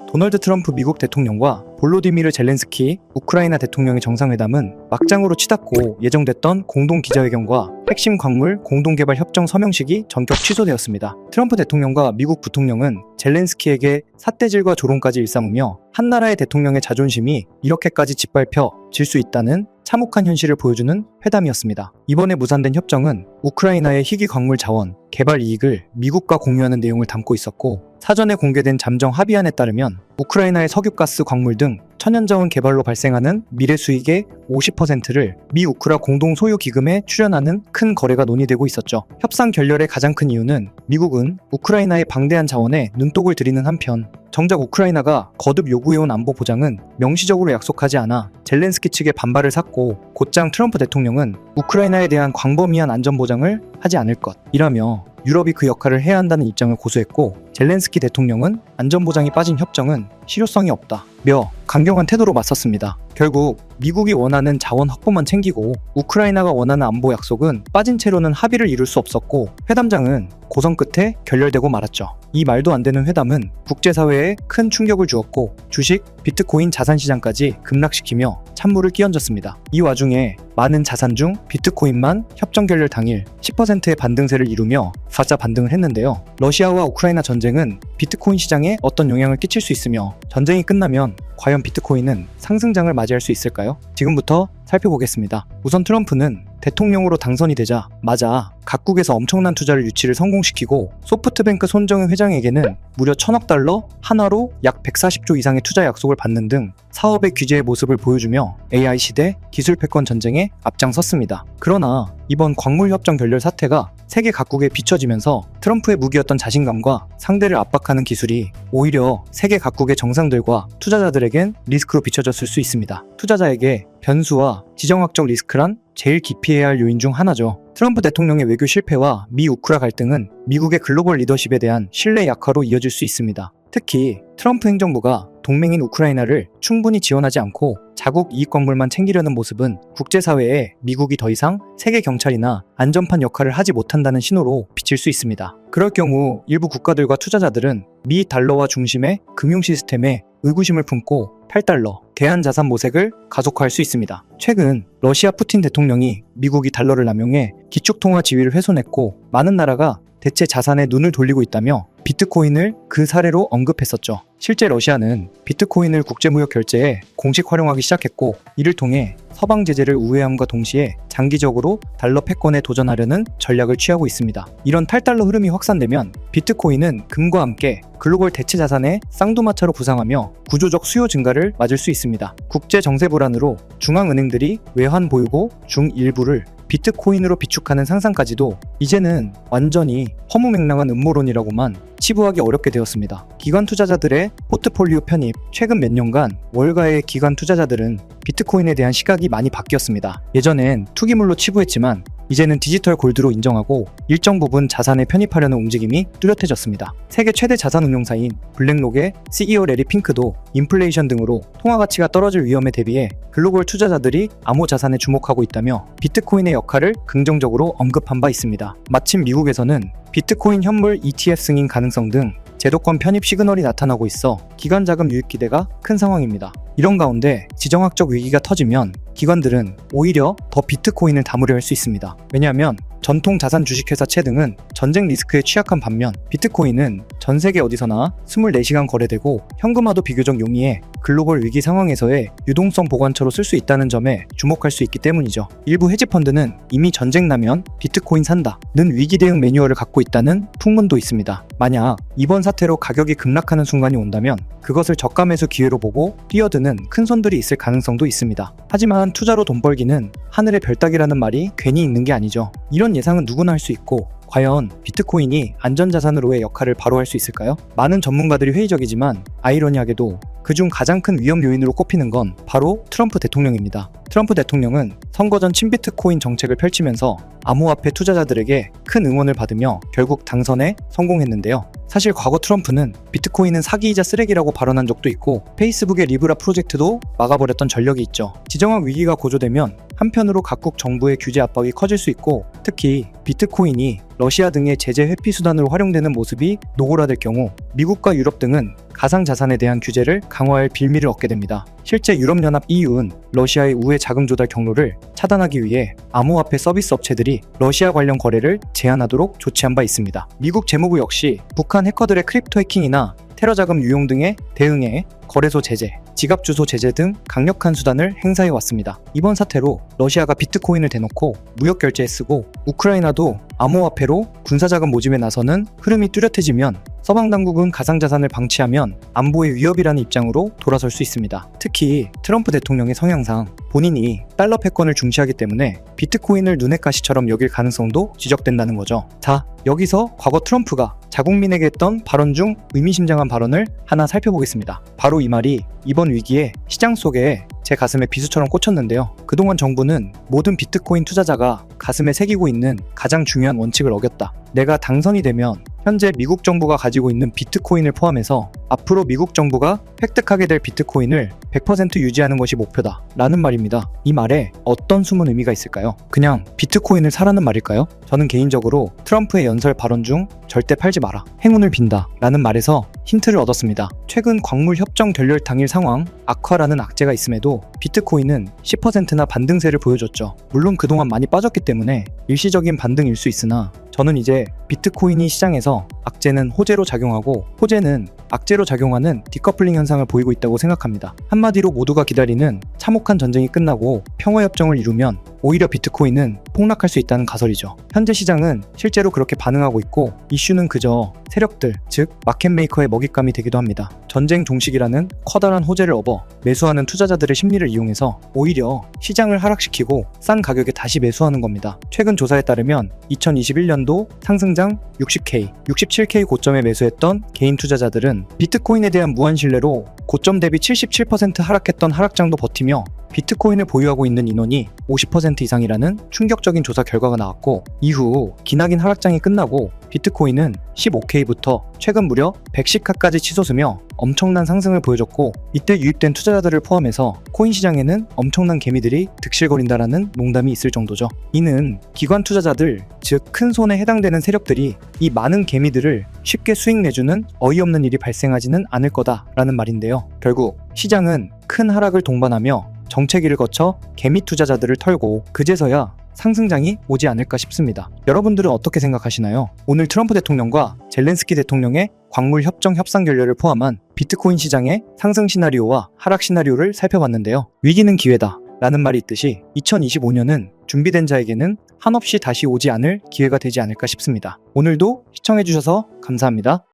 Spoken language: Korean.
도널드 트럼프 미국 대통령과 볼로디미르 젤렌스키 우크라이나 대통령의 정상회담은 막장으로 치닫고 예정됐던 공동 기자회견과 핵심 광물 공동개발 협정 서명식이 전격 취소되었습니다. 트럼프 대통령과 미국 부통령은 젤렌스키에게 삿대질과 조롱까지 일삼으며 한 나라의 대통령의 자존심이 이렇게까지 짓밟혀질 수 있다는 참혹한 현실을 보여주는 회담이었습니다. 이번에 무산된 협정은 우크라이나의 희귀 광물 자원, 개발 이익을 미국과 공유하는 내용을 담고 있었고, 사전에 공개된 잠정 합의안에 따르면 우크라이나의 석유가스 광물 등 천연자원 개발로 발생하는 미래 수익의 50%를 미 우크라 공동 소유 기금에 출연하는 큰 거래가 논의되고 있었죠. 협상 결렬의 가장 큰 이유는 미국은 우크라이나의 방대한 자원에 눈독을 들이는 한편, 정작 우크라이나가 거듭 요구해온 안보 보장은 명시적으로 약속하지 않아 젤렌스키 측의 반발을 샀고, 곧장 트럼프 대통령은 우크라이나에 대한 광범위한 안전 보장을 하지 않을 것이라며 유럽이 그 역할을 해야 한다는 입장을 고수했고, 젤렌스키 대통령은 안전보장이 빠진 협정은 실효성이 없다며 강경한 태도로 맞섰습니다. 결국 미국이 원하는 자원 확보만 챙기고 우크라이나가 원하는 안보 약속은 빠진 채로는 합의를 이룰 수 없었고, 회담장은 고성 끝에 결렬되고 말았죠. 이 말도 안 되는 회담은 국제사회에 큰 충격을 주었고, 주식, 비트코인 자산시장까지 급락시키며 찬물을 끼얹었습니다. 이 와중에 많은 자산 중 비트코인만 협정 결렬 당일 10%의 반등세를 이루며 바짝 반등을 했는데요. 러시아와 우크라이나 전쟁은 비트코인 시장에 어떤 영향을 끼칠 수 있으며, 전쟁이 끝나면 과연 비트코인은 상승장을 맞이할 수 있을까요? 지금부터 살펴보겠습니다. 우선 트럼프는 대통령으로 당선이 되자마자 각국에서 엄청난 투자를 유치를 성공시키고, 소프트뱅크 손정은 회장에게는 무려 1,000억 달러, 한화로 약 140조 이상의 투자 약속을 받는 등 사업의 규제의 모습을 보여주며 AI 시대 기술 패권 전쟁에 앞장섰습니다. 그러나 이번 광물협정 결렬 사태가 세계 각국에 비춰지면서 트럼프의 무기였던 자신감과 상대를 압박하는 기술이 오히려 세계 각국의 정상들과 투자자들에겐 리스크로 비춰졌을 수 있습니다. 투자자에게 변수와 지정학적 리스크란 제일 기피해야 할 요인 중 하나죠. 트럼프 대통령의 외교 실패와 미 우크라 갈등은 미국의 글로벌 리더십에 대한 신뢰 약화로 이어질 수 있습니다. 특히 트럼프 행정부가 동맹인 우크라이나를 충분히 지원하지 않고 자국 이익 광물만 챙기려는 모습은 국제사회에 미국이 더 이상 세계 경찰이나 안전판 역할을 하지 못한다는 신호로 비칠 수 있습니다. 그럴 경우 일부 국가들과 투자자들은 미 달러화 중심의 금융 시스템에 의구심을 품고 8달러, 대한자산 모색을 가속화할 수 있습니다. 최근 러시아 푸틴 대통령이 미국이 달러를 남용해 기축통화 지위를 훼손했고, 많은 나라가 대체 자산에 눈을 돌리고 있다며 비트코인을 그 사례로 언급했었죠. 실제 러시아는 비트코인을 국제무역 결제에 공식 활용하기 시작했고, 이를 통해 서방 제재를 우회함과 동시에 장기적으로 달러 패권에 도전하려는 전략을 취하고 있습니다. 이런 8달러 흐름이 확산되면 비트코인은 금과 함께 글로벌 대체 자산의 쌍두마차로 부상하며 구조적 수요 증가를 맞을 수 있습니다. 국제 정세 불안으로 중앙은행들이 외환 보유고 중 일부를 비트코인으로 비축하는 상상까지도 이제는 완전히 허무맹랑한 음모론이라고만 치부하기 어렵게 되었습니다. 기관 투자자들의 포트폴리오 편입, 최근 몇 년간 월가의 기관 투자자들은 비트코인에 대한 시각이 많이 바뀌었습니다. 예전엔 투기물로 치부했지만 이제는 디지털 골드로 인정하고 일정 부분 자산에 편입하려는 움직임이 뚜렷해졌습니다. 세계 최대 자산 운용사인 블랙록의 CEO 레리 핑크도 인플레이션 등으로 통화 가치가 떨어질 위험에 대비해 글로벌 투자자들이 암호 자산에 주목하고 있다며 비트코인의 역할을 긍정적으로 언급한 바 있습니다. 마침 미국에서는 비트코인 현물 ETF 승인 가능성 등 제도권 편입 시그널이 나타나고 있어 기관 자금 유입 기대가 큰 상황입니다. 이런 가운데 지정학적 위기가 터지면 기관들은 오히려 더 비트코인을 담으려 할 수 있습니다. 왜냐하면 전통 자산 주식회사 채 등은 전쟁 리스크에 취약한 반면, 비트코인은 전 세계 어디서나 24시간 거래되고 현금화도 비교적 용이해 글로벌 위기 상황에서의 유동성 보관처로 쓸 수 있다는 점에 주목할 수 있기 때문이죠. 일부 헤지펀드는 이미 전쟁 나면 비트코인 산다는 위기 대응 매뉴얼을 갖고 있다는 풍문도 있습니다. 만약 이번 사태로 가격이 급락하는 순간이 온다면 그것을 저가 매수 기회로 보고 뛰어드는 큰 손들이 있을 가능성도 있습니다. 하지만 투자로 돈 벌기는 하늘의 별 따기라는 말이 괜히 있는 게 아니죠. 이런 예상은 누구나 할 수 있고, 과연 비트코인이 안전자산으로의 역할을 바로 할 수 있을까요? 많은 전문가들이 회의적이지만 아이러니하게도 그중 가장 큰 위험 요인으로 꼽히는 건 바로 트럼프 대통령입니다. 트럼프 대통령은 선거 전 친비트코인 정책을 펼치면서 암호화폐 투자자들에게 큰 응원을 받으며 결국 당선에 성공했는데요. 사실 과거 트럼프는 비트코인은 사기이자 쓰레기라고 발언한 적도 있고, 페이스북의 리브라 프로젝트도 막아버렸던 전력이 있죠. 지정학 위기가 고조되면 한편으로 각국 정부의 규제 압박이 커질 수 있고, 특히 비트코인이 러시아 등의 제재 회피 수단으로 활용되는 모습이 노골화될 경우 미국과 유럽 등은 가상자산에 대한 규제를 강화할 빌미를 얻게 됩니다. 실제 유럽연합 EU는 러시아의 우회 자금 조달 경로를 차단하기 위해 암호화폐 서비스 업체들이 러시아 관련 거래를 제한하도록 조치한 바 있습니다. 미국 재무부 역시 북한 해커들의 크립토 해킹이나 테러 자금 유용 등에 대응해 거래소 제재, 지갑 주소 제재 등 강력한 수단을 행사해 왔습니다. 이번 사태로 러시아가 비트코인을 대놓고 무역 결제에 쓰고 우크라이나도 암호화폐로 군사자금 모집에 나서는 흐름이 뚜렷해지면 서방 당국은 가상자산을 방치하면 안보의 위협이라는 입장으로 돌아설 수 있습니다. 특히 트럼프 대통령의 성향상 본인이 달러 패권을 중시하기 때문에 비트코인을 눈엣 가시처럼 여길 가능성도 지적된다는 거죠. 자, 여기서 과거 트럼프가 자국민에게 했던 발언 중 의미심장한 발언을 하나 살펴보겠습니다. 바로 이 말이 이번 위기에 시장 속에 제 가슴에 비수처럼 꽂혔는데요. 그동안 정부는 모든 비트코인 투자자가 가슴에 새기고 있는 가장 중요한 원칙을 어겼다. 내가 당선이 되면 현재 미국 정부가 가지고 있는 비트코인을 포함해서 앞으로 미국 정부가 획득하게 될 비트코인을 100% 유지하는 것이 목표다 라는 말입니다. 이 말에 어떤 숨은 의미가 있을까요? 그냥 비트코인을 사라는 말일까요? 저는 개인적으로 트럼프의 연설 발언 중 절대 팔지 마라, 행운을 빈다 라는 말에서 힌트를 얻었습니다. 최근 광물 협정 결렬 당일 상황 악화라는 악재가 있음에도 비트코인은 10%나 반등세를 보여줬죠. 물론 그동안 많이 빠졌기 때문에 일시적인 반등일 수 있으나 저는 이제 비트코인이 시장에서 악재는 호재로 작용하고 호재는 악재로 작용하는 디커플링 현상을 보이고 있다고 생각합니다. 한마디로 모두가 기다리는 참혹한 전쟁이 끝나고 평화협정을 이루면 오히려 비트코인은 폭락할 수 있다는 가설이죠. 현재 시장은 실제로 그렇게 반응하고 있고 이슈는 그저 세력들, 즉 마켓메이커의 먹잇감이 되기도 합니다. 전쟁 종식이라는 커다란 호재를 업어 매수하는 투자자들의 심리를 이용해서 오히려 시장을 하락시키고 싼 가격에 다시 매수하는 겁니다. 최근 조사에 따르면 2021년도 상승장 60K, 67K 고점에 매수했던 개인 투자자들은 비트코인에 대한 무한 신뢰로 고점 대비 77% 하락했던 하락장도 버티며 비트코인을 보유하고 있는 인원이 50% 이상이라는 충격적인 조사 결과가 나왔고, 이후 기나긴 하락장이 끝나고 비트코인은 15K부터 최근 무려 110K까지 치솟으며 엄청난 상승을 보여줬고, 이때 유입된 투자자들을 포함해서 코인 시장에는 엄청난 개미들이 득실거린다라는 농담이 있을 정도죠. 이는 기관 투자자들, 즉 큰 손에 해당되는 세력들이 이 많은 개미들을 쉽게 수익 내주는 어이없는 일이 발생하지는 않을 거다라는 말인데요. 결국 시장은 큰 하락을 동반하며 정체기를 거쳐 개미 투자자들을 털고 그제서야 상승장이 오지 않을까 싶습니다. 여러분들은 어떻게 생각하시나요? 오늘 트럼프 대통령과 젤렌스키 대통령의 광물 협정 협상 결렬을 포함한 비트코인 시장의 상승 시나리오와 하락 시나리오를 살펴봤는데요. 위기는 기회다 라는 말이 있듯이 2025년은 준비된 자에게는 한없이 다시 오지 않을 기회가 되지 않을까 싶습니다. 오늘도 시청해주셔서 감사합니다.